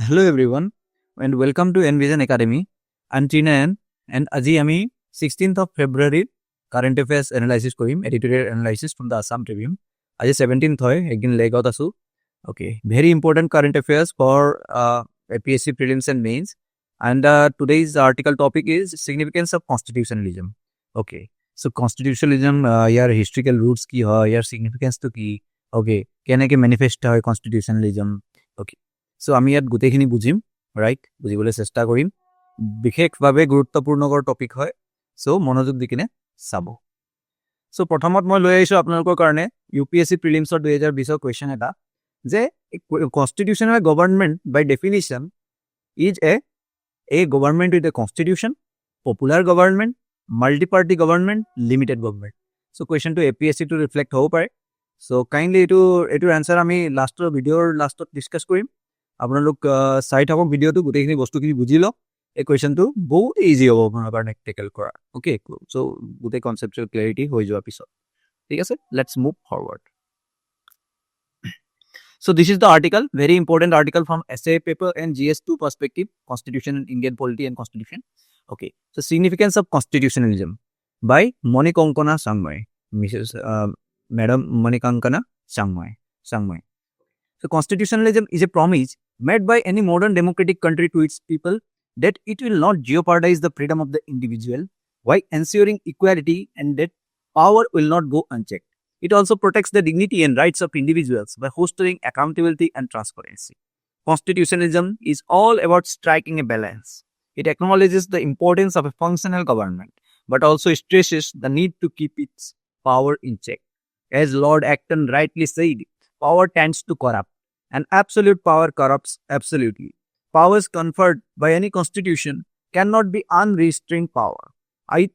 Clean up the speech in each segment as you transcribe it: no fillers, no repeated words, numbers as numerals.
Hello everyone and welcome to Envision Academy. I'm Chinayan and আজি আমি 16th of February current affairs analysis Karim, editorial analysis from the Assam Tribune. আজি 17th হয়, একদিন লেগত আছো. Okay, very important current affairs for APSC Prelims and Mains. And today's article topic is significance of constitutionalism. Okay, so constitutionalism, year historical roots কি হয়, ইয়াৰ significance to কি, okay, কেনেকে manifest হয় constitutionalism. Okay. So আমি ইয়াত গোটেইখিনি বুজিম, right, বুজিবলৈ চেষ্টা কৰিম। বিশেষভাৱে গুৰুত্বপূৰ্ণকৰ টপিক হয়, চ' মনোযোগ দি কিনে চাব। চ' প্ৰথমত মই লৈ আহিছোঁ আপোনালোকৰ কাৰণে UPSC প্ৰিলিমছৰ 2020 কুৱেশ্যন এটা, যে constitutional government by definition is a government with a constitution, popular government, multi party government, limited government. So' কুৱেশ্যনটো APSC টো ৰিফ্লেক্ট হ'ব পাৰে। চ' কাইণ্ডলি এইটোৰ এনচাৰ আমি ভিডিঅ'ৰ লাষ্টত ডিছকাছ কৰিম। আপোনালোক চাই থাকক ভিডিঅ'টো, গোটেইখিনি বস্তুখিনি বুজি লওক। এই কুৱেশ্যনটো বহুত ইজি হ'ব আপোনাৰ কাৰণে টেকেল কৰা। অ'কে, চ' গোটেই কনচেপ্টুৱেল ক্লেৰিটি হৈ যোৱাৰ পিছত, ঠিক আছে, let's move forward. So this is the article, very important article from essay paper and GS-II perspective, Constitution and Indian Polity and Constitution. Okay, so significance of constitutionalism by Maneka Sangmay, Mrs. Madam Maneka Sangmay. So constitutionalism is a promise made by any modern democratic country to its people that it will not jeopardize the freedom of the individual while ensuring equality and that power will not go unchecked. It also protects the dignity and rights of individuals by fostering accountability and transparency. Constitutionalism is all about striking a balance. It acknowledges the importance of a functional government, but also stresses the need to keep its power in check. As Lord Acton rightly said, power tends to corrupt, and absolute power corrupts absolutely. Powers conferred by any constitution cannot be unrestrained power,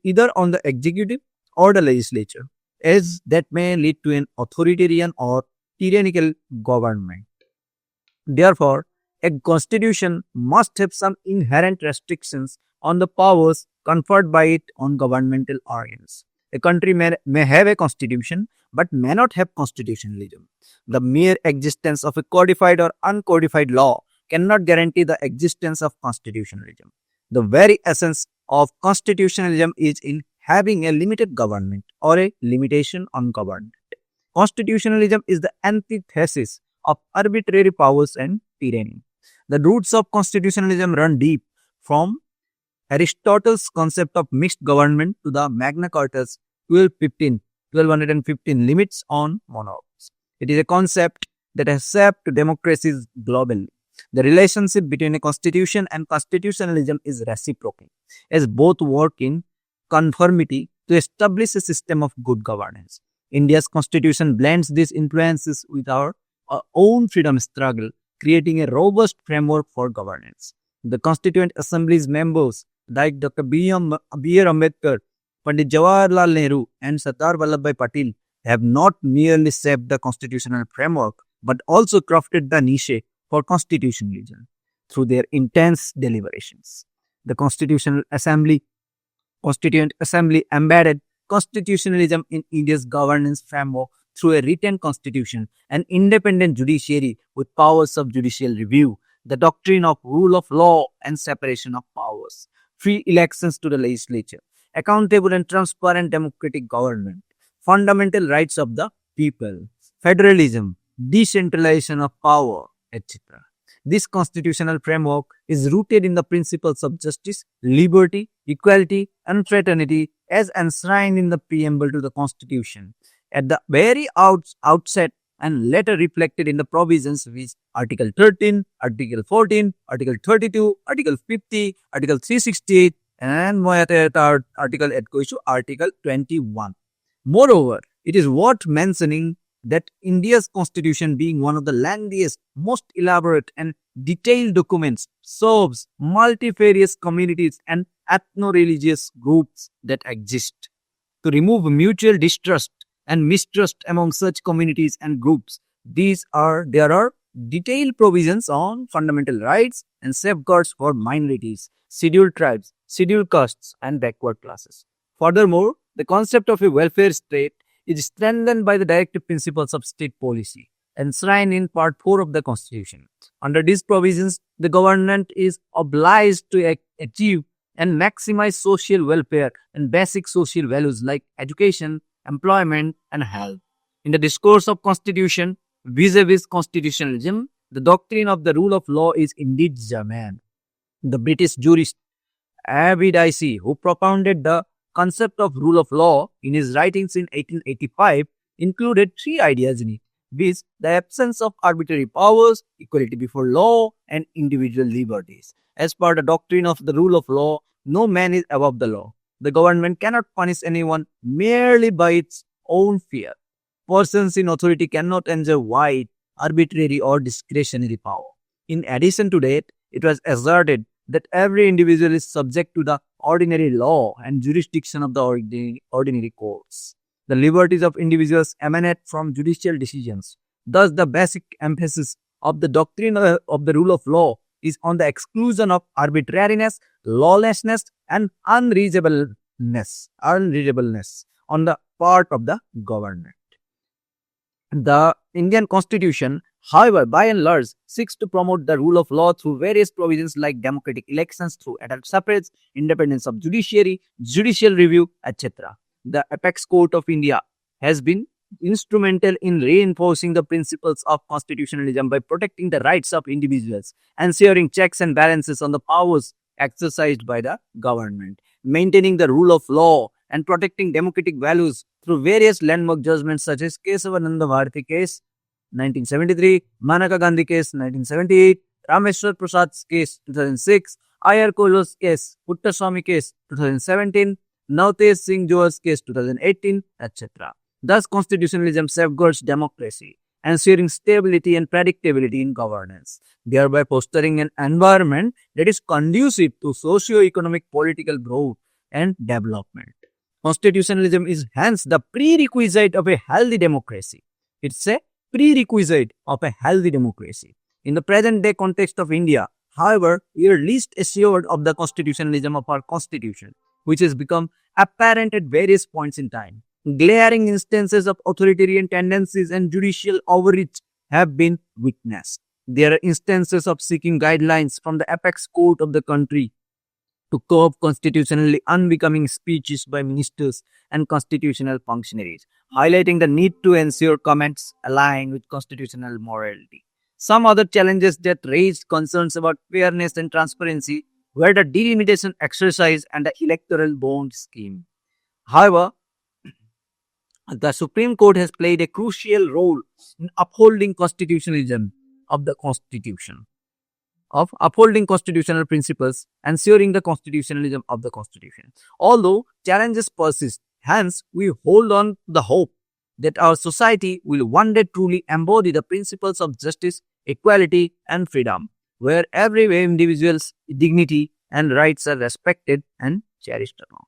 either on the executive or the legislature, as that may lead to an authoritarian or tyrannical government. Therefore, a constitution must have some inherent restrictions on the powers conferred by it on governmental organs. A country may have a constitution but may not have constitutionalism. The mere existence of a codified or uncodified law cannot guarantee the existence of constitutionalism. The very essence of constitutionalism is in having a limited government or a limitation on government. Constitutionalism is the antithesis of arbitrary powers and tyranny. The roots of constitutionalism run deep, from Aristotle's concept of mixed government to the Magna Carta's 1215 limits on monarchs. It is a concept that has shaped democracies globally. The relationship between a constitution and constitutionalism is reciprocal, as both work in conformity to establish a system of good governance. India's constitution blends these influences with our own freedom struggle, creating a robust framework for governance. The Constituent Assembly's members like Dr. B.R. Ambedkar, Pandit Jawaharlal Nehru and Sardar Vallabhbhai Patel have not merely shaped the constitutional framework but also crafted the niche for constitutionalism through their intense deliberations. The Constituent Assembly embedded constitutionalism in India's governance framework through a written constitution, an independent judiciary with powers of judicial review, the doctrine of rule of law and separation of powers, free elections to the legislature, accountable and transparent democratic government, fundamental rights of the people, federalism, decentralization of power, etc. This constitutional framework is rooted in the principles of justice, liberty, equality, and fraternity as enshrined in the preamble to the Constitution at the very outset and later reflected in the provisions which Article 13, Article 14, Article 32, Article 50, Article 368, and Article 21. Moreover, it is worth mentioning that India's constitution, being one of the lengthiest, most elaborate and detailed documents, serves multifarious communities and ethno-religious groups that exist. To remove mutual distrust and mistrust among such communities and groups, there are detailed provisions on fundamental rights and safeguards for minorities, scheduled tribes, scheduled castes, and backward classes. Furthermore, the concept of a welfare state is strengthened by the directive principles of state policy. enshrined in Part 4 of the Constitution. Under these provisions, the government is obliged to achieve and maximize social welfare and basic social values like education, employment, and health. In the discourse of Constitution, vis-a-vis constitutionalism, the doctrine of the rule of law is indeed German. The British jurist Dicey, who propounded the concept of rule of law in his writings in 1885, included three ideas in it, which the absence of arbitrary powers, equality before law, and individual liberties. As per the doctrine of the rule of law, no man is above the law. The government cannot punish anyone merely by its own fear. Persons in authority cannot enjoy wide, arbitrary, or discretionary power. In addition to that, it was asserted that every individual is subject to the ordinary law and jurisdiction of the ordinary courts. The liberties of individuals emanate from judicial decisions. Thus, the basic emphasis of the doctrine of the rule of law is on the exclusion of arbitrariness, lawlessness, and unreasonableness on the part of the government. The Indian Constitution, however, by and large, seeks to promote the rule of law through various provisions like democratic elections through adult suffrage, independence of judiciary, judicial review, etc. The Apex Court of India has been instrumental in reinforcing the principles of constitutionalism by protecting the rights of individuals, ensuring checks and balances on the powers exercised by the government, maintaining the rule of law, and protecting democratic values through various landmark judgments such as Kesavananda Bharati case 1973, Maneka Gandhi case 1978, Rameshwar Prasad's case 2006, Ayar Kolo's case, Puttaswamy case 2017, Navtej Singh Johor's case 2018, etc. Thus, constitutionalism safeguards democracy, ensuring stability and predictability in governance, thereby fostering an environment that is conducive to socio-economic political growth and development. Constitutionalism is hence the prerequisite of a healthy democracy. It's a prerequisite of a healthy democracy. In the present day context of India, however, we are least assured of the constitutionalism of our constitution, which has become apparent at various points in time. Glaring instances of authoritarian tendencies and judicial overreach have been witnessed. There are instances of seeking guidelines from the apex court of the country to curb constitutionally unbecoming speeches by ministers and constitutional functionaries, highlighting the need to ensure comments align with constitutional morality. Some other challenges that raised concerns about fairness and transparency were the delimitation exercise and the electoral bond scheme. However, the Supreme Court has played a crucial role in upholding constitutionalism of the Constitution, of upholding constitutional principles, ensuring the constitutionalism of the Constitution. Although challenges persist, hence we hold on to the hope that our society will one day truly embody the principles of justice, equality, and freedom, where every individual's dignity and rights are respected and cherished along.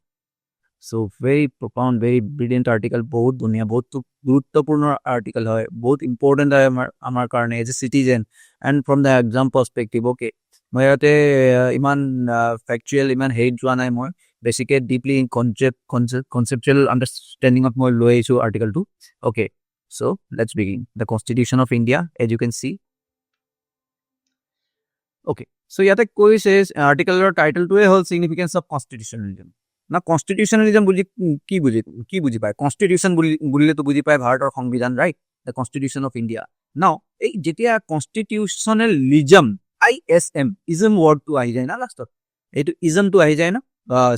So very profound, very brilliant article. बहुत दुनिया बहुत गुरुत्वपूर्ण article है, बहुत important है हमारे कारण as a citizen and from the exam perspective. Okay, मैं याते इमान factual इमान head जोआ नहीं मैं basically deeply in conceptual understanding of my law issue article 2. Okay, so let's begin. The Constitution of India, as you can see. Okay, so याते कोई says article or title to a whole significance of constitutionalism. না কনস্টিটিউশনালিজম বুঝি কি বুঝি পায় constitution বললে তো বুঝি পায় ভারত আর সংবিধান write the constitution of India নাও এই যেতিয়া কনস্টিটিউশনালিজম ISM ইজম ওয়ার্ডটো আহি যায় না লাষ্টত এইটো ইজমটো আহি যায় না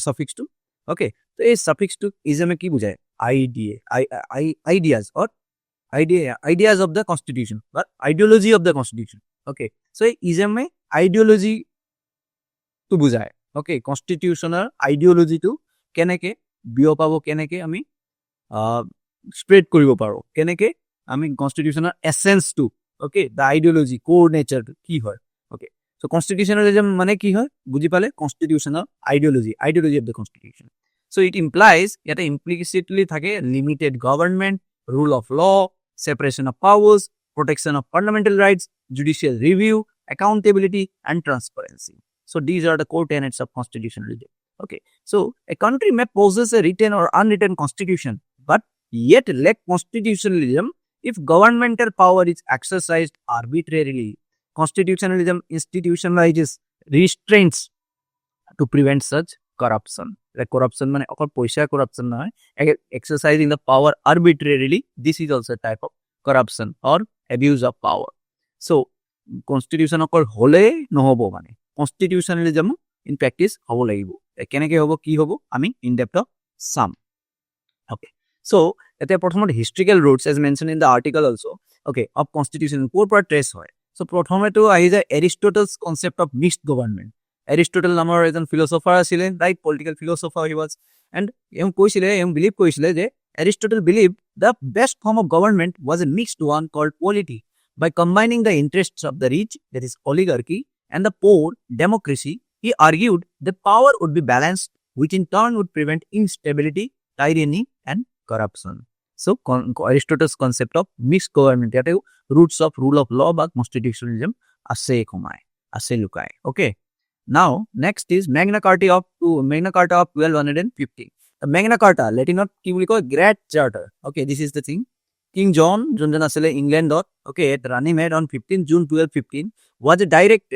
সাফিক্সটো ওকে তো এই সাফিক্সটো ইজমে কি বুঝায় আইডিয়াজ অফ দ্য কনস্টিটিউশন বা ideology of the constitution okay so এই ইজমে আইডিওলজি তো বুঝায় ওকে কনস্টিটিউশনৰ আইডিওলজিটো কেনেকে বিয়পাব কেনেকে আমি স্প্ৰেড কৰিব পাৰো কেনেকে আমি কনস্টিটিউশনৰ এসেন্সটো ওকে দ্য আইডিওলজি কোৰ নেচাৰটো কি হয় ওকে সো কনস্টিটিউশনালিজম মানে কি হয় বুজি পালে কনস্টিটিউশনৰ ideology of the constitution so it implies ইয়াতে ইমপ্লিসিটলি থাকে limited government rule of law separation of powers protection of fundamental rights judicial review accountability and transparency. So these are the core tenets of constitutionalism. Okay, so a country may possess a written or unwritten constitution, but yet lack constitutionalism if governmental power is exercised arbitrarily, constitutionalism institutionalizes restraints to prevent such corruption. Like corruption মানে অকল পয়সা corruption নহয়, exercising the power arbitrarily, this is also a type of corruption or abuse of power. So constitution অকল হলে নহব মানে constitutionalism in practice হব লাগিব। কেনেকে হব কি হব আমি in depth চাম। Okay, so এতে প্ৰথমত historical roots as mentioned in the article also, okay, of constitution ক'ৰ পৰা trace হয়। So প্ৰথমেতো আহি যায় Aristotle's concept of mixed government. Aristotle নামৰ এজন ফিলচফাৰ আছিলে, right, political philosopher he was, and believe কৰিছিলে যে Aristotle believed the best form of government was a mixed one called polity. By combining the interests of the rich, that is oligarchy, and the poor, democracy, he argued that power would be balanced, which in turn would prevent instability, tyranny, and corruption. So Aristotle's concept of mixed government, that is roots of rule of law বা constitutionalism আছে লুকায়। Okay, now next is Magna Carta of 1250. The Magna Carta, Latinot কি বুলি কয় Great Charter. Okay, this is the thing. King John Johnson আছিলে ইংলেণ্ডত, okay, running made on 15 June 1215 was a direct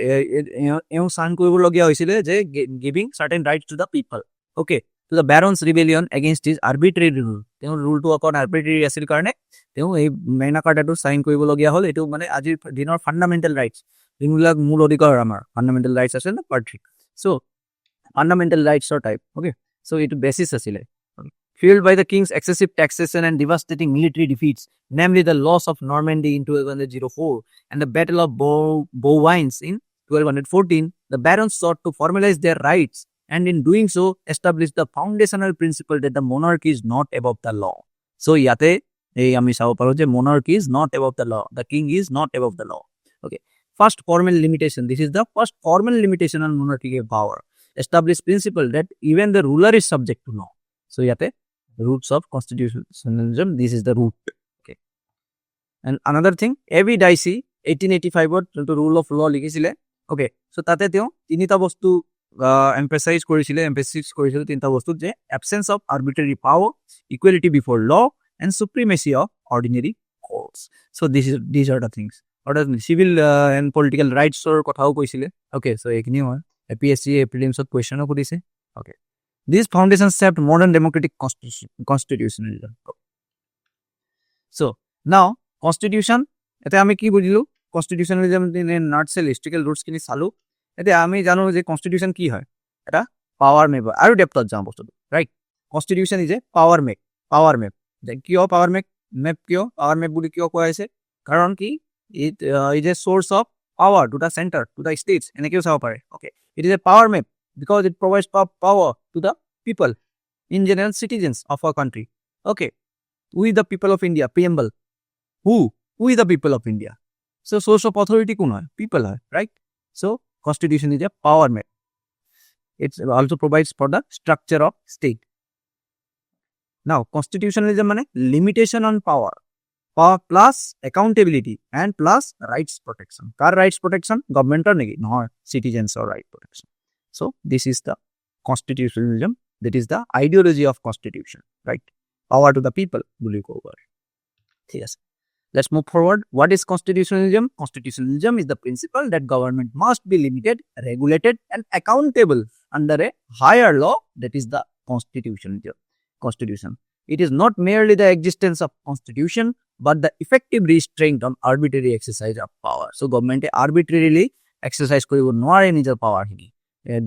sign কৰিবলগীয়া হৈছিলে যে giving certain rights to the people, okay, to the barons rebellion against his arbitrary rule. তেওঁ ৰুলটো অকণ arbitrary আছিল কাৰণে তেওঁ এই Magna Carta টো সাইন কৰিবলগীয়া হ'ল। এইটো মানে আজিৰ দিনৰ ফান্ডামেন্টাল ৰাইটস, যোনবিলাক মূল অধিকাৰ আমাৰ ফান্ডামেন্টাল ৰাইটস আছে না পাৰ্ট 3, so ফান্ডামেন্টাল ৰাইটছৰ টাইপ, okay, so এইটো বেচিছ আছিলে। Fueled by the king's excessive taxation and devastating military defeats, namely the loss of Normandy in 1204 and the Battle of Bouvains in 1214, the barons sought to formalize their rights and in doing so established the foundational principle that the monarchy is not above the law. So yate ami sabo paro je monarchy is not above the law, the king is not above the law. Okay, first formal limitation, this is the first formal limitation on monarchical power, established principle that even the ruler is subject to law. So yate roots of constitutionalism, this is the root, okay. And another thing, A.V. Dicey 1885 to rule of law লিখিছিলে, okay, so তাতে তেওঁ তিনিটা বস্তু emphasize কৰিছিলে তিনিটা বস্তু যে absence of arbitrary power, equality before law, and supremacy of ordinary courts. So these are the things, or civil and political rights or কথাও কৈছিলে, okay, so এইখিনি হয় APSC Prelims questionও কৰিছে, okay. These foundations shaped modern democratic constitutionalism. So now constitution, এতে আমি কি বুঝিলো constitutionalism in a nutshell, historical roots খিনি চালো। এতে আমি জানো যে constitution কি হয়, এটা power map আৰু ডেপথত যাম বস্তুটো, right? Constitution is a power map. কিয় power map কিয় power map বুলি কিয় কোৱা হৈছে, কাৰণ কি it is a source of power to the center, to the states, এনেকেও চাব পাৰে, okay. It is a power map because it provides power to the people, in general citizens of our country, okay. Who is the people of India? Preamble. Who is the people of India? So source of authority kun hai, people hai, right? So constitution is a power map. It also provides for the structure of state. Now constitutionalism mane limitation on power plus accountability and plus rights protection. Kar rights protection? Government or negi, no, citizens or right protection. So this is the constitutionalism, that is the ideology of constitution, right? Power to the people boli ko over. Yes, let's move forward. What is constitutionalism? Constitutionalism is the principle that government must be limited, regulated, and accountable under a higher law, that is the constitution. It is not merely the existence of constitution but the effective restraint on arbitrary exercise of power. So government arbitrarily exercise koribo নোৱাৰে নিজৰ power খিনি,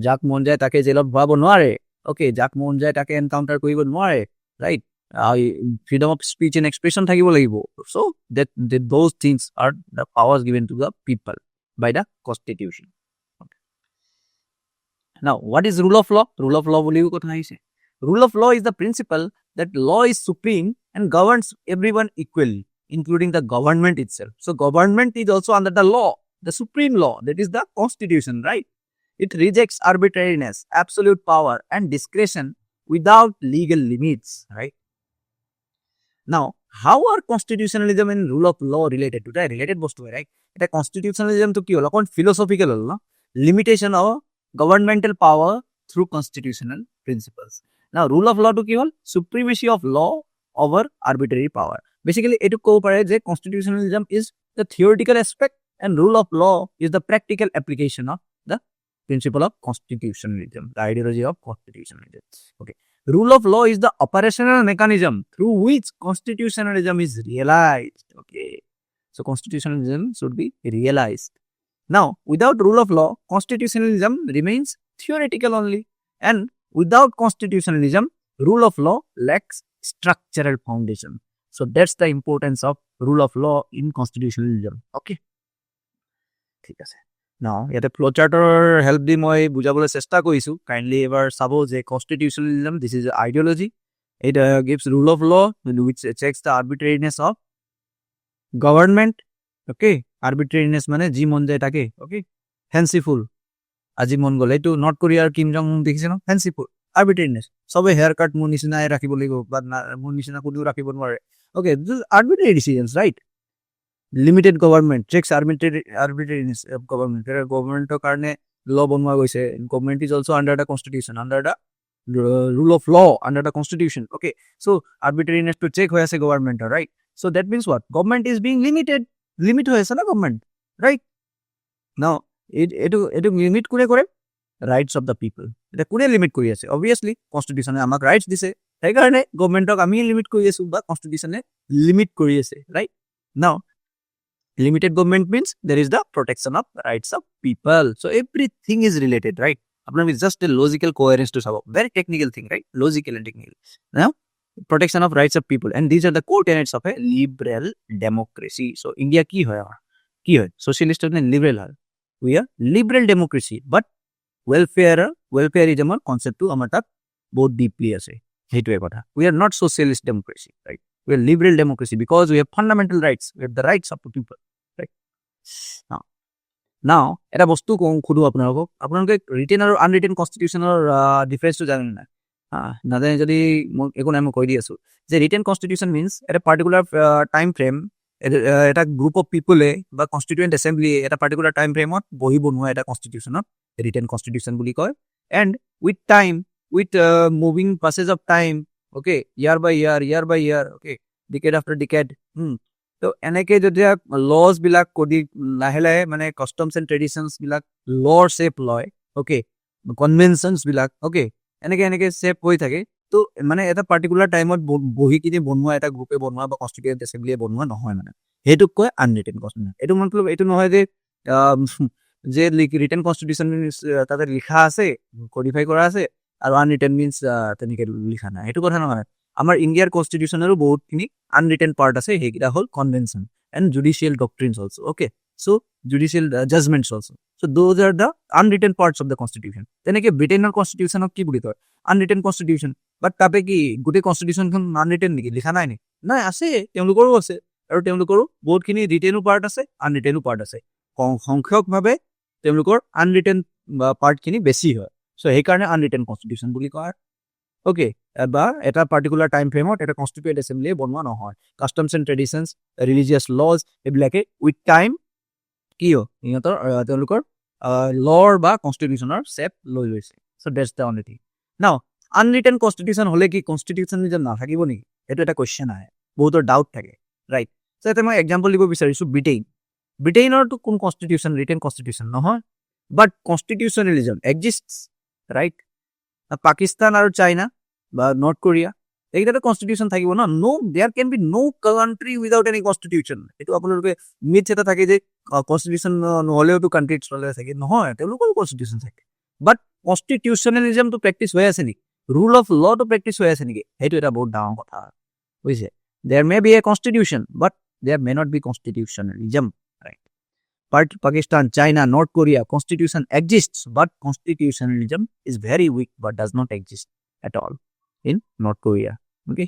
যাক মন যায় তাকে জেলত ভৰাব নোৱাৰে, okay, যাক মন যায় তাকে এনকাউন্টাৰ কৰিব নোৱাৰে, right? Freedom of speech and expression থাকিব লাগিব। So that those things are the powers given to the people by the constitution, okay. Now what is rule of law? Rule of law বুলিও কথা আহিছে। Rule of law is the principle that law is supreme and governs everyone equally, including the government itself. So government is also under the law, the supreme law, that is the constitution, right? It rejects arbitrariness, absolute power, and discretion without legal limits, right? Now, how are constitutionalism and rule of law related? Duta related bostu hai, right? Eta constitutionalism to ki holo, kon philosophical holo na, limitation of governmental power through constitutional principles. Now, rule of law to ki hol, supremacy of law over arbitrary power. Basically এটুক ক'ব পাৰে যে constitutionalism is the theoretical aspect and rule of law is the practical application of the principle of constitutionalism, the ideology of constitutionalism. Okay. Rule of law is the operational mechanism through which constitutionalism is realized. Okay. So constitutionalism should be realized. Now, without rule of law, constitutionalism remains theoretical only. And without constitutionalism, rule of law lacks structural foundation. So that's the importance of rule of law in constitutionalism. Okay. ঠিক আছে নাও ইয়াতে flow চাৰ্টৰ help দি মই বুজাবলৈ চেষ্টা কৰিছোঁ kindly এবাৰ চাব যে constitutionalism this is ideology it gives rule of law which checks the arbitrariness of government okay arbitrariness মানে যি মন যায় তাকে অ'কে ফেঞ্চিফুল আজি মন গ'লে এইটো নৰ্থ কোৰিয়াৰ কিম জং উন দেখিছে ন ফেঞ্চিফুল আৰ্বিট্ৰেৰিনেছ চবে হেয়াৰ কাট মোৰ নিচিনাই ৰাখিব লাগিব বা মোৰ নিচিনা কোনেও ৰাখিব নোৱাৰে okay this arbitrary decisions right limited government checks arbitrariness of government government karne law banwa goise government is also under the constitution under the rule of law under the constitution okay so arbitrariness to check hoy ase government right so that means what government is being limit hoy ase na government right now etu limit kore rights of the people eta kune limit kori ase obviously constitution e amak rights dise sai karone government ok ami limit kori asu ba constitution e limit kori ase right now limited government means there is the protection of rights of people. So everything is related, right? Apna is just a logical coherence to solve. Very technical thing, right? Logical and technical. Now, protection of rights of people. And these are the core tenets of a liberal democracy. So India ki hoy? Socialist and liberal hai. We are liberal democracy. But welfareism or concept to amata both deeply ase. We are not socialist democracy, right? We are liberal democracy because we have fundamental rights. We have the rights of the people, right? Now, এটা বস্তু খুদু আপোনালোকে written আৰু unwritten constitutional difference to জানেন না নাজানে যদি একো নাই মই কৈ দি আছো যে written constitution means এটা particular time frame এটা group of people বা constituent assembly এটা particular time frame ত বহি বনোৱা এটা constitution written constitution বুলি কয় and with time with moving passage of time okay year by year okay decade after decade so eneke jodia laws bilak kodi lahe lahe mane customs and traditions bilak law shape loy okay conventions bilak okay eneke shape hoi thake to mane eta particular time ot bohi kini bonwa eta group e bonwa ba constituent assembly e bonwa nohoy mane hetu koy unwritten constitution etu matlab etu nohoy je written constitution tader likha ase codify kora ase আৰু unwritten means তেনেকে লিখা নাই এটো কথা নহয় আমাৰ ইন্ডিয়াৰ কনস্টিটিউশনৰো বহুত খিনি unwritten part আছে হেকিটা হল convention and judicial doctrines also okay so judicial judgments also so those are the unwritten parts of the constitution তেনেকে ব্ৰিটেনৰ কনস্টিটিউশনক কি বুলি কয় unwritten constitution but তাতে কি গোটে কনস্টিটিউশনখন unwritten নেকি লিখা নাই নি নাই আছে তেওঁলোকৰো আছে আৰু তেওঁলোকৰো বহুত খিনি writtenও part আছে unwrittenও part আছে সংখ্যকভাৱে তেওঁলোকৰ unwritten part খিনি বেছি হয় so he karne unwritten constitution buli koy okay ba eta particular time frame ot eta constituent assembly bonwa no hoy customs and traditions religious laws ebilake with time ki ho inotor telukor law ba constitution or shape loi loise so that's the only thing now unwritten constitution hole ki constitutionalism na thakibo niki eto eta question ahe bohutor doubt thake right so eta moi example libo bisarisu britain or to kun constitution written constitution no hoy but constitutionalism exists right Pakistan or China বা North Korea এইটা constitution থাকিব না no there can be no country without any constitution এটো আপোনালোকে myth এটা থাকে যে constitution নহলেও তো country চলে থাকে নহয় তেওঁলোকৰ constitution থাকে but constitutionalism to practice হৈ আছে নেকি rule of law to practice হৈ আছে নেকি হেতু এটা বহুত ডাঙৰ কথা বুজিছে there may be a constitution but there may not be constitutionalism right Pakistan, China, North Korea, constitution exists, but constitutionalism is very weak, but does not exist at all in North Korea. Okay,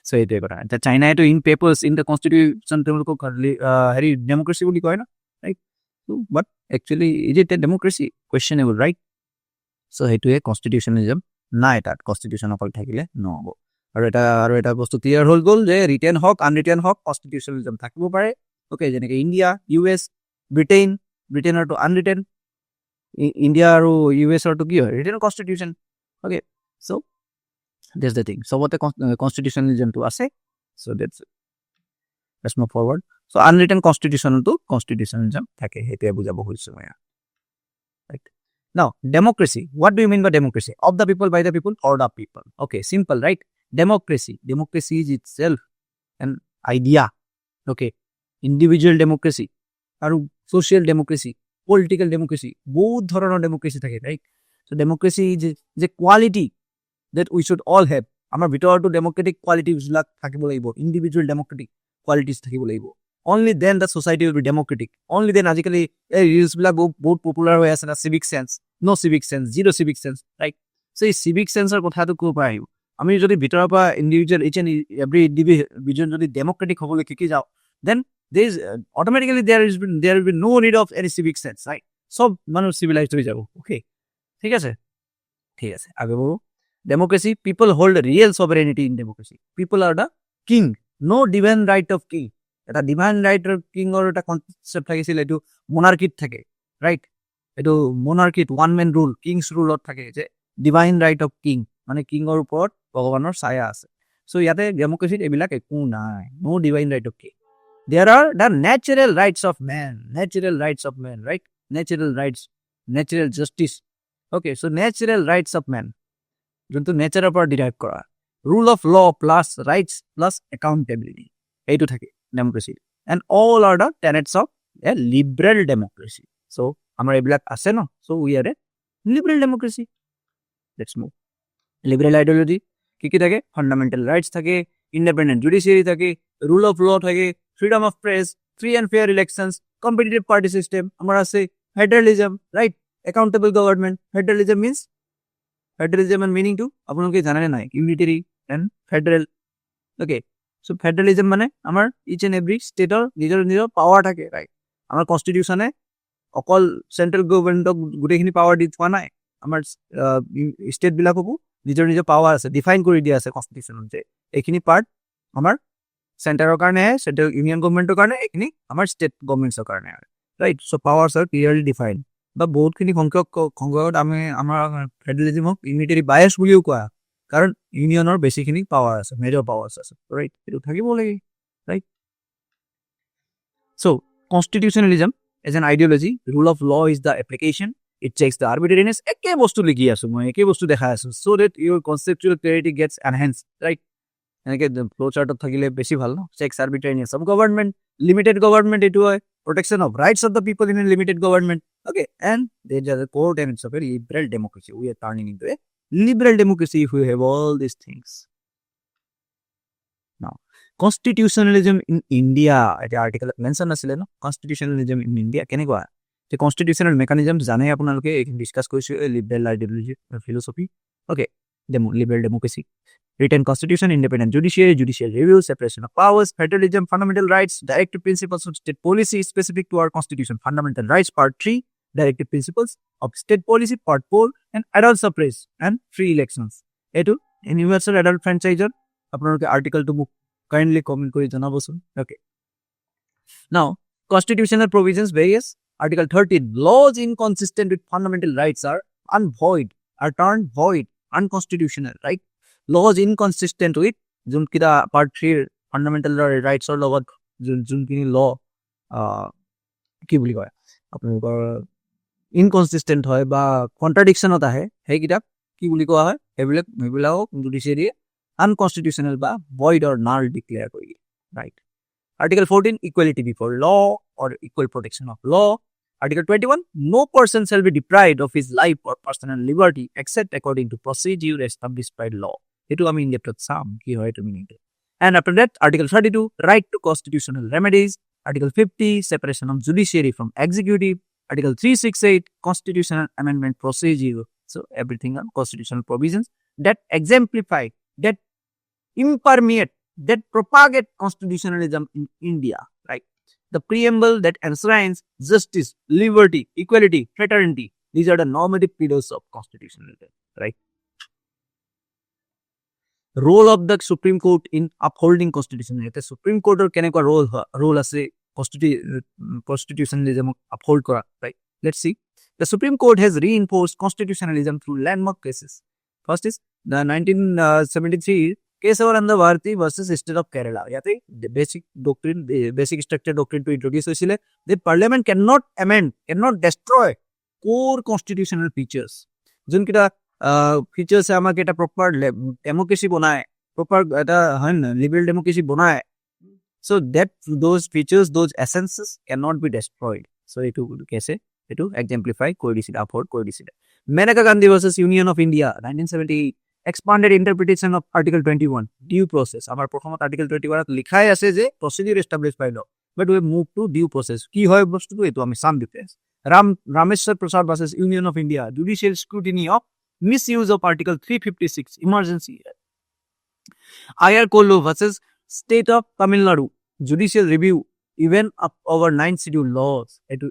so it the China to in papers in the constitution, democracy will be right? So, but actually, is it a democracy? Questionable, right? So, it is constitutionalism. Na that constitution of all thakile no. আৰু এটা বস্তু clear হ'ল গ'ল যে written হক আনৰিটেন হক কনষ্টিটিউশনালিজম থাকিব পাৰে ওকে যেনেকৈ India US Britain or to unwritten India or US or to give written constitution okay so that's the thing so what the constitutionalism to ase so that's it Let's move forward. So unwritten constitution to constitutionalism থাকে হেতুৱে বুজাব খুজিছো মই right. Now democracy, what do you mean by democracy? Of the people, by the people, or the people? Okay, simple, right? Democracy is itself an idea. Okay, individual democracy আৰু social democracy, political democracy, বহুত ধৰণৰ democracy থাকে, right? So democracy is the quality that we should all have. আমাৰ ভিতৰতো democratic qualities বিলাক থাকিব লাগিব, individual democratic qualities থাকিব লাগিব. Only then the society will be democratic. Only then আজিকালি এই ৰিলছ বিলাক বহুত পপুলাৰ হৈ আছে না, civic sense, no civic sense, zero civic sense, right? So এই civic senseৰ কথাটো ক'ৰ পৰা আহিব? আমি যদি ভিতৰৰ পৰা individual, each and every individual যদি democratic হ'বলৈ শিকি যাওঁ, then there is automatically there will be no need of any civic sense, right? সব মানুহ civilized হৈ যাব. Okay, ঠিক আছে আগে বলো. Democracy, people hold real sovereignty in democracy. People are the king, no divine right of king. এটা divine right of কিঙৰ এটা কনচেপ্ট থাকিছিল, এইটো মনাৰ্কিত থাকে, ৰাইট? এইটো মনাৰ্কিত ওৱান মেন ৰুল, কিংছ ৰুলত থাকে যে ডিভাইন ৰাইট অফ কিং, মানে কিঙৰ ওপৰত ভগৱানৰ ছায়া আছে. চ' ইয়াতে ডেমক্ৰেচিত এইবিলাক একো নাই, no divine right of king. There are the natural rights of men, right? Natural justice. Okay, so' natural rights of men যোনটো নেচাৰৰ পৰা ডিৰাইভ কৰা, rule of law plus rights plus accountability, এইটো থাকে democracy, and all are the tenets of a liberal democracy. So amar ebilak ase no, so we are a liberal democracy. Let's move. Liberal ideology ki thake? Fundamental rights thake, independent judiciary thake, rule of law thake, freedom of press, free and fair elections, competitive party system. Amar ase federalism, right? Accountable government. Federalism and meaning to apunoke janane nai, unitary and federal. Okay, so federalism মানে আমাৰ each and every ষ্টেটৰ নিজৰ power থাকে, right? আমাৰ কনষ্টিটিউশ্যনে অকল central গভৰ্ণমেণ্টক গোটেইখিনি power দি থোৱা নাই, আমাৰ ষ্টেটবিলাককো নিজৰ পাৱাৰ আছে, ডিফাইন কৰি দিয়া আছে কনষ্টিটিউশ্যনত যে এইখিনি পাৰ্ট আমাৰ চেণ্টাৰৰ কাৰণে, চেণ্ট্ৰেল ইউনিয়ন গভৰ্ণমেণ্টৰ কাৰণে, এইখিনি আমাৰ ষ্টেট গভৰ্ণমেণ্টছৰ কাৰণে, ৰাইট? চ' পাৱাৰ্ছ আৰ ক্লিয়াৰলি ডিফাইন, বা বহুতখিনি সংখ্যকত আমি আমাৰ ফেডাৰেলিজিমক ইউনিটেৰী বায়াছ বুলিও কোৱা, কাৰণ ইউনিয়নৰ বেছিখিনি পাৱাৰ আছে, মেজৰ পাৱাৰ্ছ আছে, ৰাইট? এইটো থাকিব লাগে, right? So' constitutionalism as an ideology, rule of law is the application, it checks the arbitrariness. একে বস্তু লিখি আছোঁ মই, একে বস্তু দেখাই আছোঁ, so' that your conceptual clarity gets enhance, right? এনেকৈ ফ্ল' চাৰ্টত থাকিলে বেছি ভাল ন? Checks arbitrariness of government, limited government, এইটো হয় protection of rights of the people in a limited government. Okay, and there are the core tenets of a liberal democracy. We are turning into a liberal democracy if we have all these things. Now, constitutionalism in India, the article mentioned asile no, constitutionalism in India kenekwa the constitutional mechanism jane apunaloke discuss koisu liberal ideology philosophy. Okay, liberal democracy, written constitution, independent judiciary, judicial review, separation of powers, federalism, fundamental rights, directive principles of state policy specific to our constitution, fundamental rights part 3, directive principles of state policy part 4, and adult suffrage and free elections. Etu universal adult franchise apnaloke article to kindly comment kori janabosun. Okay, now constitutional provisions various. Article 13, laws inconsistent with fundamental rights are turned void, unconstitutional, right? Laws inconsistent with যোনকেইটা part 3 fundamental rights or লগত যোনখিনি law কি বুলি কয় আপোনালোকৰ inconsistent হয় বা কন্ট্ৰাডিকশনত আহে, সেইকেইটা কি বুলি কোৱা হয়? সেইবিলাকক জুডিচিয়াৰী আনকনষ্টিটিউচনেল বা void or null declare কৰি, right? Article 14, equality before law or equal protection of law. Article 21, no person shall be deprived of his life or personal liberty except according to procedure established by law. Etu ami in-depth sam ki hoy to meaning. And after that, Article 32, right to constitutional remedies. Article 50, separation of judiciary from executive. Article 368, constitutional amendment procedure. So everything on constitutional provisions that exemplify, that impermeate, that propagate constitutionalism in India, right? The preamble that enshrines justice, liberty, equality, fraternity. These are the normative pillars of constitutionalism, right? Role of the Supreme Court in upholding constitution. The Supreme Court or kenekwa role ase constitutionalism uphold kora, right? Let's see. The Supreme Court has reinforced constitutionalism through landmark cases. First is the 1973 Kesavananda Bharati versus state of Kerala. ইয়াতে basic structure ডক্ট্ৰিনটো introduce হৈছিলে যে parliament can not amend, can not destroy core constitutional features. যোনকেইটা ফিচাৰ্ছে আমাক এটা proper democracy বনায়, proper এটা হয় না লিবাৰেল ডেমক্ৰেচি বনায়। চ' ডেট দ'জ ফিচাৰ্ছ, দ'জ এচেঞ্চেছ কেন নট বি ডেষ্ট্ৰয়ড। চ' এইটো কেছে এইটো এক্সাম্পলিফাই কৰি দিছিলে, আপহৰ্ড কৰি দিছিলে। Maneka Gandhi versus union of India 1978, expanded interpretation of Article 21, due process. আমাৰ প্ৰথমত Article 21 লিখাই আছে যে procedure established by law, but we move to due process. কি হয় বস্তুটো এইটো আমি চাম details. Rameshwar Prasad versus union of India, judicial scrutiny of misuse of Article 356, emergency. আয়াৰ কল্লু versus state of Tamil Nadu, judicial review even up over 9 schedule laws. এইটো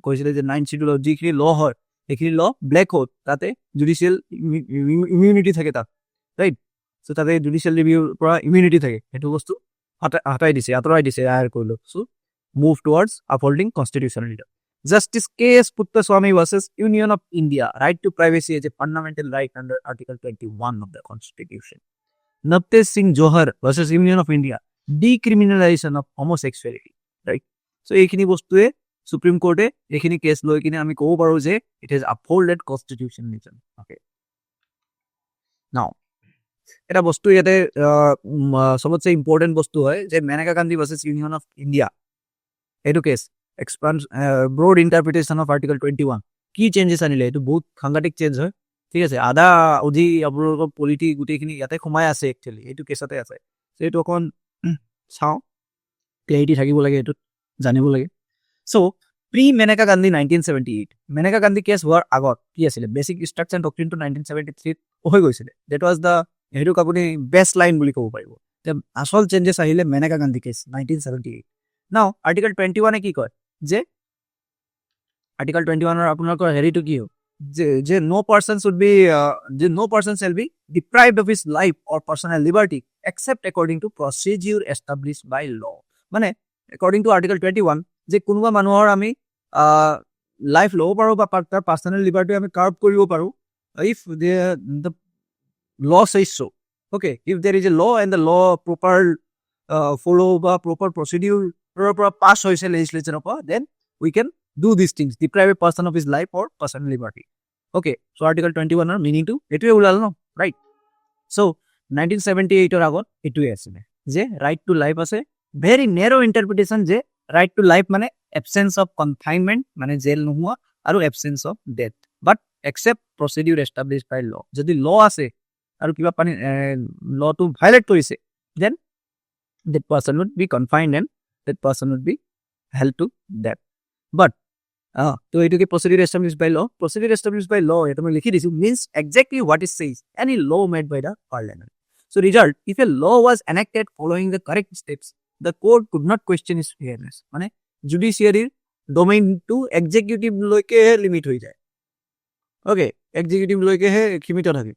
কৈছিলে যে 9 schedule যিখিনি ল হয় এইখিনি ল ব্লেক হোল, তাতে জুডিচিয়েল ইমিউনিটি থাকে তাত, ৰাইট। চ' তাতে জুডিচিয়েল ৰিভিউৰ পৰা ইমিউনিটি থাকে, সেইটো বস্তু আঁতৰাই দিছে আয়াৰ কৰিলো। So' move towards upholding constitutionalism. Justice K S Puttaswamy versus union of India, right to privacy as a fundamental right under article 21 of the constitution. Navtej Singh Johar versus union of India, decriminalization of homosexuality, right. So' এইখিনি বস্তুৱে supreme কোৰ্টে এইখিনি case লৈ কিনে আমি ক'ব পাৰোঁ যে it is আপহোল্ডেড কনষ্টিটিউচনেলিজম। Okay, নাও এটা বস্তু ইয়াতে চবতছে ইম্পৰ্টেণ্ট বস্তু হয় যে Maneka Gandhi versus union of India, এইটো case broad interpretation of article 21 কি চেঞ্জেছ আনিলে, এইটো বহুত সাংঘাতিক চেঞ্জ হয়, ঠিক আছে। আধা অধি আপোনালোকৰ পলিটি গোটেইখিনি ইয়াতে সোমাই আছে, একচুৱেলি এইটো কেছতে আছে। এইটো অকণ চাওঁ, ক্লেৰিটি থাকিব লাগে, এইটোত জানিব লাগে। চ' প্ৰি মেনেকা গান্ধী 1978, মেনেকা গান্ধী কেছ হোৱাৰ আগত কি আছিলে, বেচিক ষ্ট্ৰাকচাৰ ডক্ট্ৰিনটো 1973 হৈ গৈছিলে। ডেট ৱাজ দ্য, সেইটোক আপুনি বেষ্ট লাইন বুলি ক'ব পাৰিব। আচল চেঞ্জেছ আহিলে মেনেকা গান্ধী কেছ 1978। নাও আৰ্টিকল 21 কি কয় যে আৰ্টিকল 21 আপোনালোকৰ হেৰিটো কি হয় যে no person shall be deprived of his life or personal liberty except according to procedure established by law. মানে according to Article 21 যে কোনোবা মানুহৰ আমি লাইফ ল'ব পাৰোঁ বা তাৰ পাৰ্চনেল লিবাৰ্টি আমি কাৰ্ভ কৰিব পাৰোঁ if the law says so. Okay, if there is a law and the law proper follow বা proper procedure পৰা pass হৈছে legislature পৰা, then we can do these things, deprive a person of his life or personal liberty. Okay, so Article 21 ৰ মিনিংটো এইটোৱে ওলাল ন, right. চ' 1978 আগত এইটোৱে আছিলে যে ৰাইট টু লাইফ আছে, ভেৰি নেৰো ইণ্টাৰপ্ৰিটেশ্যন যে ৰাইট টু লাইফ মানে এবচেঞ্চ অফ কনফাইনমেণ্ট, মানে জেল নোহোৱা, আৰু absence of death, but except procedure established by law. যদি ল আছে আৰু কিবা লটো ভাইলেট কৰিছে, দেন that person would be confined and that person would be held to death. But তো এইটোকে procedure established by law, procedure established by law এটা মই লিখি দিছোঁ, means exactly what it says, any law made by the parliament. So result, if a law was enacted following the correct steps, the court could not question its fairness. মানে জুডিচিয়াৰীৰ ডোমেইনটো executive লৈকেহে limit হৈ যায়। Okay, executive লৈকেহে সীমিত থাকে।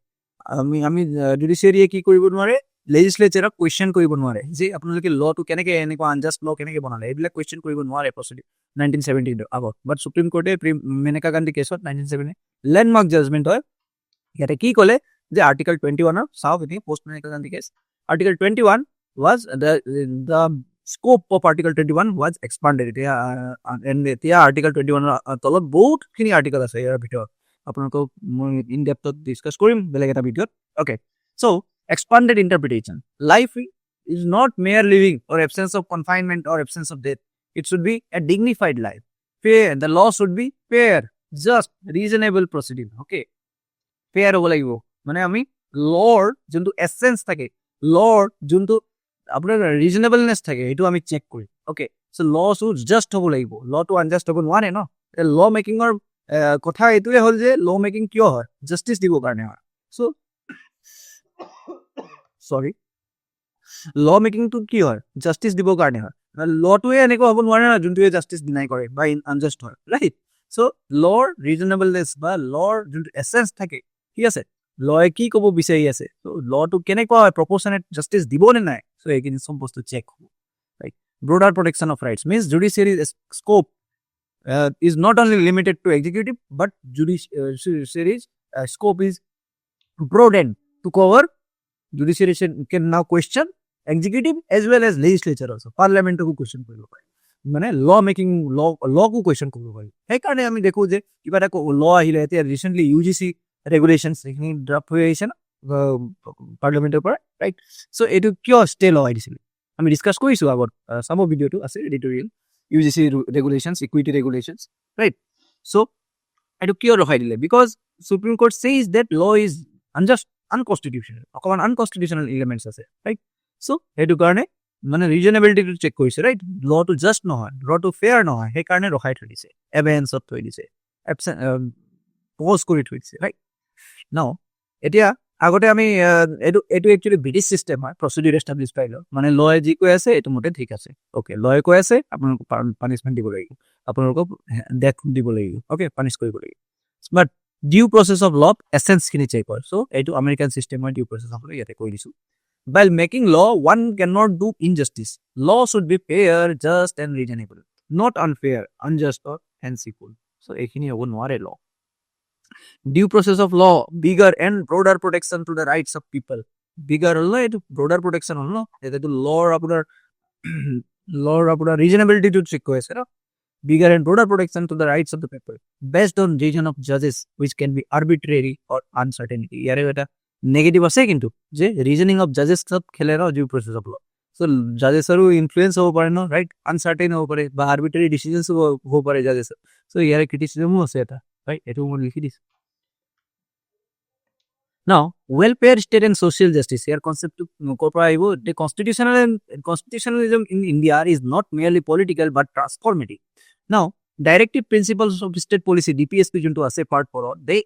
আমি জুডিচিয়াৰীয়ে কি কৰিব নোৱাৰে, লেজিছলেচাৰক question কৰিব নোৱাৰে যে আপোনালোকে লটো কেনেকৈ এনেকুৱা আনজাষ্ট ল কেনেকৈ বনালে, এইবিলাক কুৱেশ্যন কৰিব নোৱাৰে প্ৰচিডিউৰ 1970 আগত। বাট সুপ্ৰিম কোৰ্টে মেনেকা গান্ধী কেছত 1970 লেণ্ডমাৰ্ক জাজমেণ্ট হয়। ইয়াতে কি ক'লে যে আৰ্টিকল 21 চাওক, এটি পষ্ট Maneka Gandhi case, article 21 was the scope of Article 21 was expanded. এতিয়া আৰ্টিকল 21 তলত বহুতখিনি আৰ্টিকল আছে, ইয়াৰ ভিতৰত আপোনালোকক মই ইন ডেপথত ডিছকাছ কৰিম বেলেগ এটা ভিডিঅ'ত। অ'কে, চ' expanded interpretation. Life is not mere living or absence of confinement or absence of death. It should be a dignified life. Fair. The law should be fair, just, reasonable procedure. Okay. Fair হ'ব লাগিব, মানে আমি লৰ যোনটো essence থাকে, লৰ যোনটো আপোনাৰ ৰিজনেবলনেছ থাকে, সেইটো আমি চেক কৰিম। অ'কে, চ' লটো জাষ্ট হ'ব লাগিব, লটো আনজাষ্ট হ'ব নোৱাৰে ন। ল মেকিঙৰ কথা এইটোৱে হ'ল যে ল মেকিং কিয় হয়, জাষ্টিচ দিবৰ কাৰণে হয়। চ' চৰি, ল মেকিংটো কি হয়, জাষ্টিচ দিবৰ কাৰণে হয়। লটোৱে এনেকুৱা হ'ব নোৱাৰে ন যোনটোৱে জাষ্টিচ ডিনাই কৰে বা আনজাষ্ট হয়, ৰাইট। চ' লৰ ৰিজনেবলনেছ বা লৰ যোনটো এছেঞ্চ থাকে, ঠিক আছে, লয়ে কি ক'ব বিচাৰি আছে, চ' লটো কেনেকুৱা হয়, প্ৰপৰ্চনেট জাষ্টিচ দিব নে নাই, চ' এইখিনি চব বস্তু চেক হ'ব, right. ব্ৰডাৰ protection of rights means judiciary scope is not only limited to executive, but judiciary's scope is broadened to cover Judiciary can now question executive as well as legislature also. Parliament को question কৰিব পাৰে মানে law making law को question কৰিব পাৰি সেইকাৰণে আমি দেখো যে কিবা এটা law আহিলে এতিয়া recently UGC regulations এইখিনি draft হৈ আহিছে না পাৰ্লিয়ামেন্টৰ পৰা ৰাইট সো এটো কিয় ষ্টে লগাই দিছিল আমি ডিসকাস কৰিছো আগত সাম ভিডিওটো আছে এডিটোৰিয়েল UGC regulations equity regulations right so এটো কিয় ৰখাই দিলে because Supreme Court says that law is unjust unconstitutional অকমান unconstitutional elements আছে right so এটো কাৰণে মানে ৰিজনেবিলিটি টু চেক কৰিছে ৰাইট ল টু জাস্ট নহয় ল টু ফেয়াৰ নহয় সেই কাৰণে ৰখাই থৈ দিছে এবেন্সত থৈ দিছে পজ কৰি থৈ দিছে ৰাইট নাও এতিয়া আগতে আমি এটো একচুয়ালি ব্ৰিটিছ সিস্টেম হয় প্ৰসিডিউৰ এস্টাবলিশ পাইল মানে লয়ে যি কৈ আছে এটো মতে ঠিক আছে ওকে লয়ে কৈ আছে আপোনাক পানিশমেন্ট দিব লাগিব আপোনাক ডেথ দিব লাগিব ওকে পানিশ কৰিব লাগিব but due process of law essence খিনি চেক কৰে সো এটো আমেৰিকান সিস্টেমৰ ডিউ প্ৰসেস অফ ল ইয়াতে কৈ দিছো While making law, one cannot do injustice. Law should be fair, just and reasonable. Not unfair, unjust or fanciful. So, ekhini hobo noare law. Due process of law, bigger and broader protection to the rights of people. Bigger holla, eto broader protection holla. Eto law apunar reasonability to check hoise na. Bigger and broader protection to the rights of the people. Based on decision of judges, which can be arbitrary or uncertainty. Yare eta negative আছে কিন্তু যে reasoning of জাজেস সব খেলে না due process of law so জাজেসৰো influence হ'ব পাৰে ন ৰাইট আনসার্টেইন হ'ব পাৰে বা আরবিট্রারি ডিসিশনস হ'ব পাৰে জাজেস সো ইয়াৰ ক্রিটিসিজমো আছে এটা ৰাইট এটো মই লিখি দিছো now welfare state and social justice ইয়াৰ কনসেপ্ট কৰ পৰা আহিব the constitutionalism in India is not merely political but transformative now directive principles of state policy DPSP যোনটো আছে part 4 they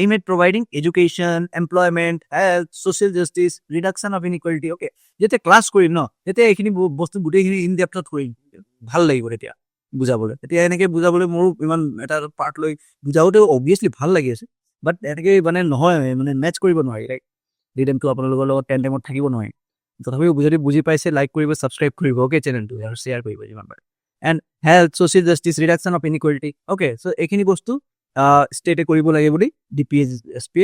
aim at providing education, employment, health, social justice, reduction of inequality. Okay. Jete class korim no. Jete ekhini bostu gute ekhini in depth korim. Bhal lagibo etia bujabole. Etia eneke bujabole moru iman eta part loi bujaote obviously bhal lagi ase. But eneke mane nohoy mane match koribo nohai right. Didem to apnalogor logot 10 time thakibo nohai. Tothapi bujari buji paise like koribo subscribe koribo okay channel to aru share koribo jiman bar. And health, social justice, reduction of inequality. Okay. So ekhini bostu স্টেটে কৰিব লাগে বুলি DPSP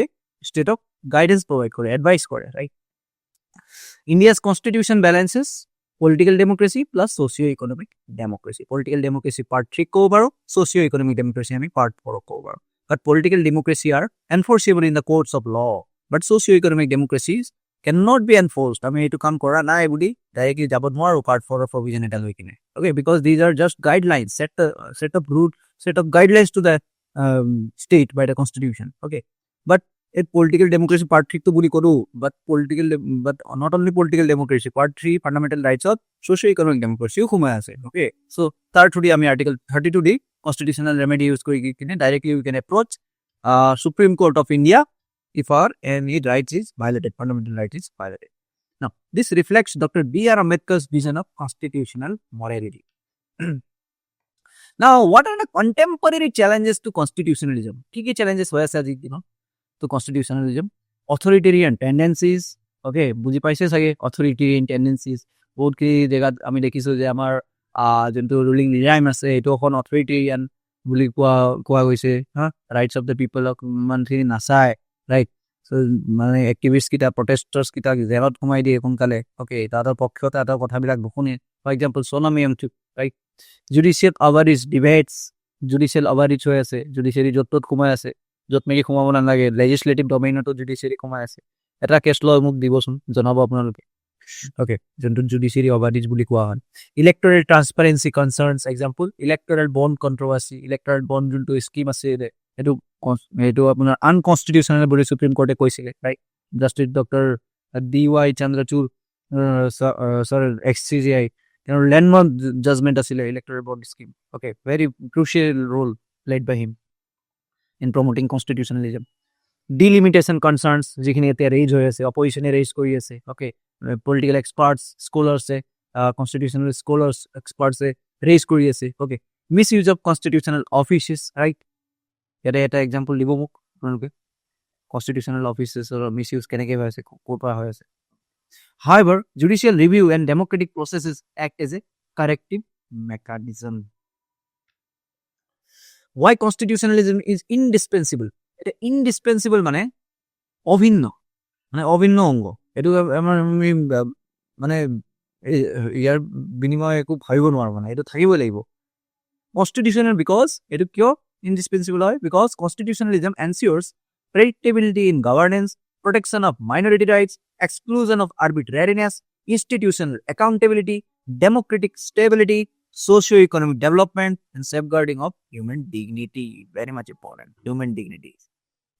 স্টেটক guidance provide করে advice করে right India's constitution balances political democracy plus socio economic democracy political democracy part 3 কো বারো socio economic democracy আমি পার্ট 4 কো বারো but political democracy are enforceable in the courts of law but socio economic democracies can not be enforced আমি এইটো কাম কৰা নাই বুলি directly যাব নোৱাৰো পার্ট 4 অফ প্রভিজন এটা লৈ কিনে ওকে because these are just guidelines set of guidelines to the state by the constitution okay but a political democracy part 3 to buli koru but not only political democracy part 3 fundamental rights of socio economic democracy khumai ase okay so tar thodi ami article 32d constitutional remedy use kori kine directly we can approach Supreme Court of India if our any rights is violated fundamental rights is violated now this reflects Dr. B.R. Ambedkar's vision of constitutional morality Now, what are the contemporary challenges to constitutionalism? Key challenges hoye ase ajik dino to constitutionalism authoritarian tendencies okay buji paise sage authoritarian tendencies bahut ki jagat ami dekhisu je amar jonto ruling regime ase eto kon authoritarian buli koa goise ha rights of the people of manthini nasai right so mane activists kita protesters kita jelot khumai die konkale okay tadar pokkhota ta kotha bilak nukhune for example Sonami Yangchuk right judicial overreach debates judicial overreach hoye ase judiciary jottot khumai ase jot meki khumabo na lage legislative domain to judiciary khumai ase eta case law muk dibosun janabo apnaloke okay jonto judiciary overreach buli koa hon electoral transparency concerns example electoral bond controversy electoral bond jonto scheme ase etu apnar unconstitutional boli Supreme Court e koisile right Justice Dr. D.Y. Chandrachud sir XCGI landmark judgment asile electoral bond scheme okay very crucial role played by him in promoting constitutionalism delimitation concerns jekhine ete raise hoye ase opposition e raise kori ase okay political experts scholars constitutional scholars experts raise kori ase okay misuse of constitutional offices right eta example dibo muk apunaloke constitutional offices or misuse keneke hoye ase kota hoye ase However, judicial review and democratic processes act as a corrective mechanism. Why constitutionalism is indispensable? It is indispensable মানে অভিন্ন অঙ্গ এইটো আমি মানে ইয়াৰ বিনিময় একো ভাবিব নোৱাৰো, মানে এইটো থাকিবই লাগিব কনষ্টিটিউচনেল। বিকজ এইটো কিয় ইনডিস্পেন্সিবল হয়? Because constitutionalism ensures predictability in governance, protection of minority rights, exclusion of arbitrariness, institutional accountability, democratic stability, socio-economic development, and safeguarding of human dignity. Very much important. Human dignity.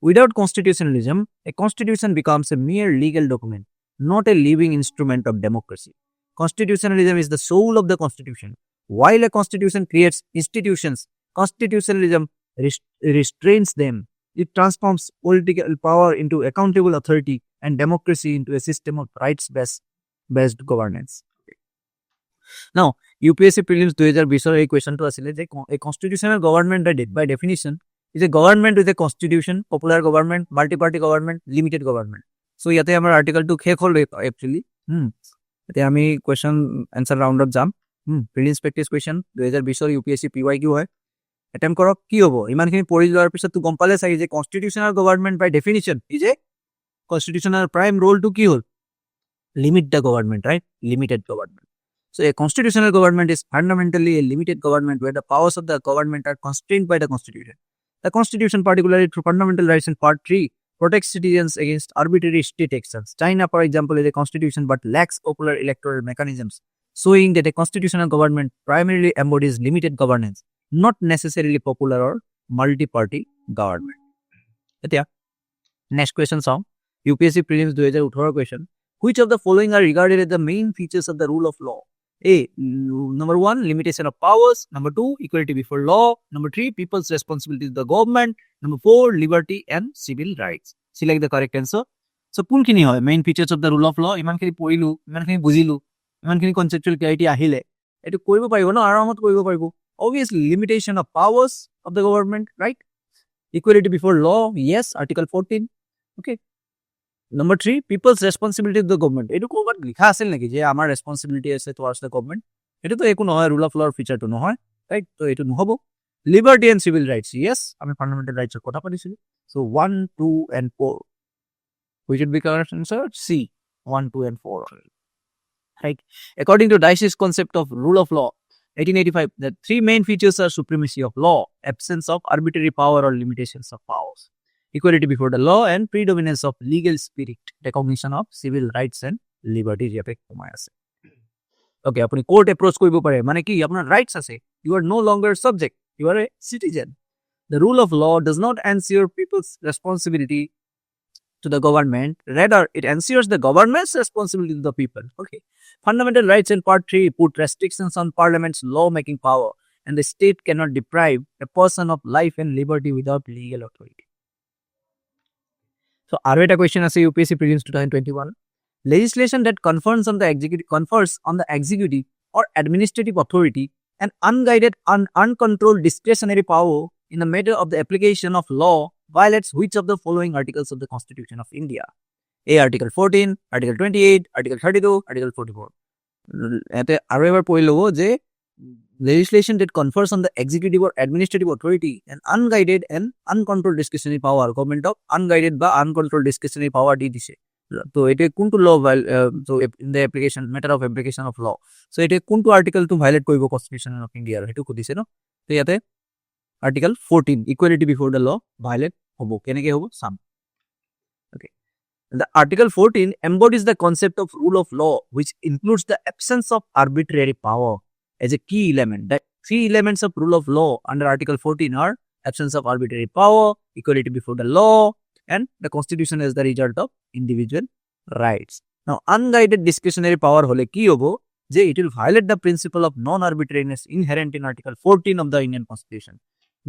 Without constitutionalism, a constitution becomes a mere legal document, not a living instrument of democracy. Constitutionalism is the soul of the constitution. While a constitution creates institutions, constitutionalism restrains them. It transforms political power into accountable authority and democracy into a system of rights-based governance. Now, UPSC Prelims 2020 এই কোয়েশ্চনটো আছিলে যে a constitutional government by definition is a government with a constitution, popular government, multi-party government, limited government. So ইয়াতে আমাৰ আৰ্টিকেলটো শেষ হ'ল actually. এতিয়া আমি question answer ৰাউণ্ডত যাম। Prelims practice question 2020 UPSC PYQ হয়। এটেম্প কৰক, কি হ'ব? ইমানখিনি পঢ়ি যোৱাৰ পিছত তো গম পালে চাগে যে constitutional government by definition is a constitutional prime ৰোলটো কি হ'ল? Limit the government, right? Limited government. So a constitutional government is fundamentally a limited government where the powers of the government are constrained by the constitution. The constitution, particularly through fundamental rights in part 3, protects citizens against arbitrary state actions. China, for example, is a constitution but lacks popular electoral mechanisms, showing that a constitutional government primarily embodies limited governance, not necessarily popular or multi-party government. Next question song. UPSC Prelims 2018 question. Which of the following are regarded as the main features of the rule of law? A. Number 1, limitation of powers. Number 2, equality before law. Number 3, people's responsibility to the government. Number 4, liberty and civil rights. Select the correct answer. So, কোনখিনি হয় main features of the rule of law? ইমানখিনি পঢ়িলো, ইমানখিনি বুজিলো, ইমানখিনি conceptual clarity আহিলে এটো কৰিব পাৰিব ন? আৰামত কৰিব পাৰিব। Obviously, limitation of powers of the government, right? Equality before law, yes, Article 14. Okay. Number 3, people's responsibility to the government. এইটো ক'ৰবাত লিখা আছিল নেকি যে আমাৰ ৰেসপন্সিবিলিটি আছে towards the government? এইটো তো একো নহয়, rule of law ফিচাৰটো নহয়, ৰাইট? তো এইটো নহব। Liberty and civil rights, yes, আমি ফান্ডামেন্টাল রাইটসৰ কথা পাতিছিলো। So 1, 2 and 4. Which would be correct answer? C, 1, 2 and 4. Right? According to Dicey's concept of rule of law, 1885, the three main features are supremacy of law, absence of arbitrary power or limitations of powers, equality before the law, and predominance of legal spirit, recognition of civil rights and liberty. Okay, apuni court approach koibo pare, mane ki apnar rights ase, you are no longer subject, you are a citizen. The rule of law does not ensure people's responsibility to the government, rather it ensures the government's responsibility to the people. Okay, fundamental rights in part 3 put restrictions on parliament's law-making power, and the state cannot deprive a person of life and liberty without legal authority. So, our question is UPSC Prelims 2021. Legislation that confers on the executive or administrative authority an unguided and uncontrolled discretionary power in the matter of the application of law violates which of the following articles of the Constitution of India? A. Article 14, Article 28, Article 32, Article 44. আৰু এবাৰ পঢ়ি ল'ব যে legislation that confers on the executive or administrative authority an unguided and uncontrolled discretionary power, government of unguided বা uncontrolled discretionary power দি দিছে। তো এটা কোনটো law so in the application matter of application of law, so এটা কোনটো article to violate কৰিব Constitution of India সেইটো খুদিছে ন? তো ইয়াতে Article 14, equality before the law violate হ'ব। কেনেকৈ হ'ব চাম। Okay, the Article 14 embodies the concept of rule of law, which includes the absence of arbitrary power as a key element. The three elements of rule of law under Article 14 are absence of arbitrary power, equality before the law, and the Constitution as the result of individual rights. Now, unguided discretionary power hole ki hobo je it will violate the principle of non-arbitrariness inherent in Article 14 of the Indian Constitution.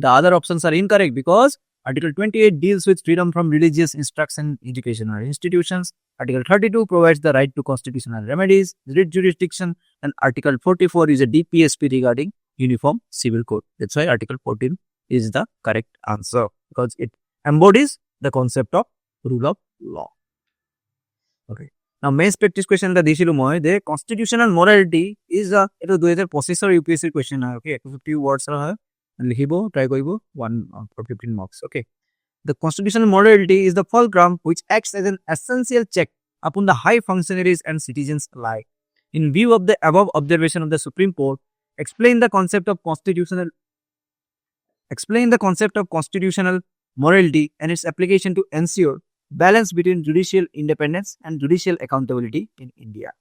The other options are incorrect because Article 28 deals with freedom from religious instruction in educational institutions. Article 32 provides the right to constitutional remedies, writ jurisdiction, and Article 44 is a DPSP regarding uniform civil code. That's why Article 14 is the correct answer because it embodies the concept of rule of law. Okay. Now, main practice question that dishilo moi the constitutional morality is a eto 2025 UPSC question hai. Okay, 250 words hai. লিখিব try কৰিব 1 for 15 marks. Okay, the constitutional morality is the fulcrum which acts as an essential check upon the high functionaries and citizens alike. In view of the above observation of the Supreme Court, explain the concept of constitutional morality and its application to ensure balance between judicial independence and judicial accountability in India.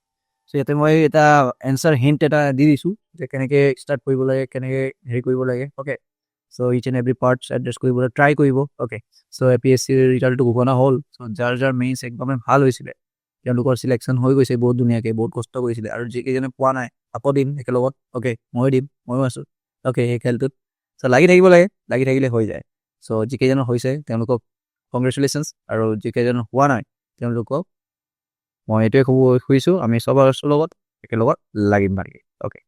So ইয়াতে মই এটা answer hint এটা দি দিছো যে কেনেকে start কৰিব লাগে কেনেকে হেৰি কৰিব লাগে okay so each and every parts address কৰিবলৈ try কৰিব okay so APSC result টো ঘোষণা হ'ল so যাৰ মেইনছ একদমে ভাল হৈছিলে তেওঁলোকৰ সিলেকশন হৈ গৈছে বহুত ধুনীয়াকে বহুত কষ্ট কৰিছিলে আৰু যিকেইজনে পোৱা নাই আকৌ দিম একেলগত okay মই দিম ময়ো আছো okay এই খেলটোত so লাগি থাকিব লাগে লাগি থাকিলে হৈ যায় so যিকেইজনৰ হৈছে তেওঁলোকক কংগ্ৰেচুলেশ্যনছ আৰু যিকেইজনৰ হোৱা নাই তেওঁলোকক মই এইটোৱে খুইছোঁ আমি সবৰ লগত একেলগত লাগিম পাৰি okay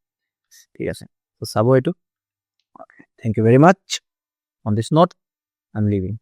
ঠিক আছে so চাব এইটো okay thank you very much on this note I'm leaving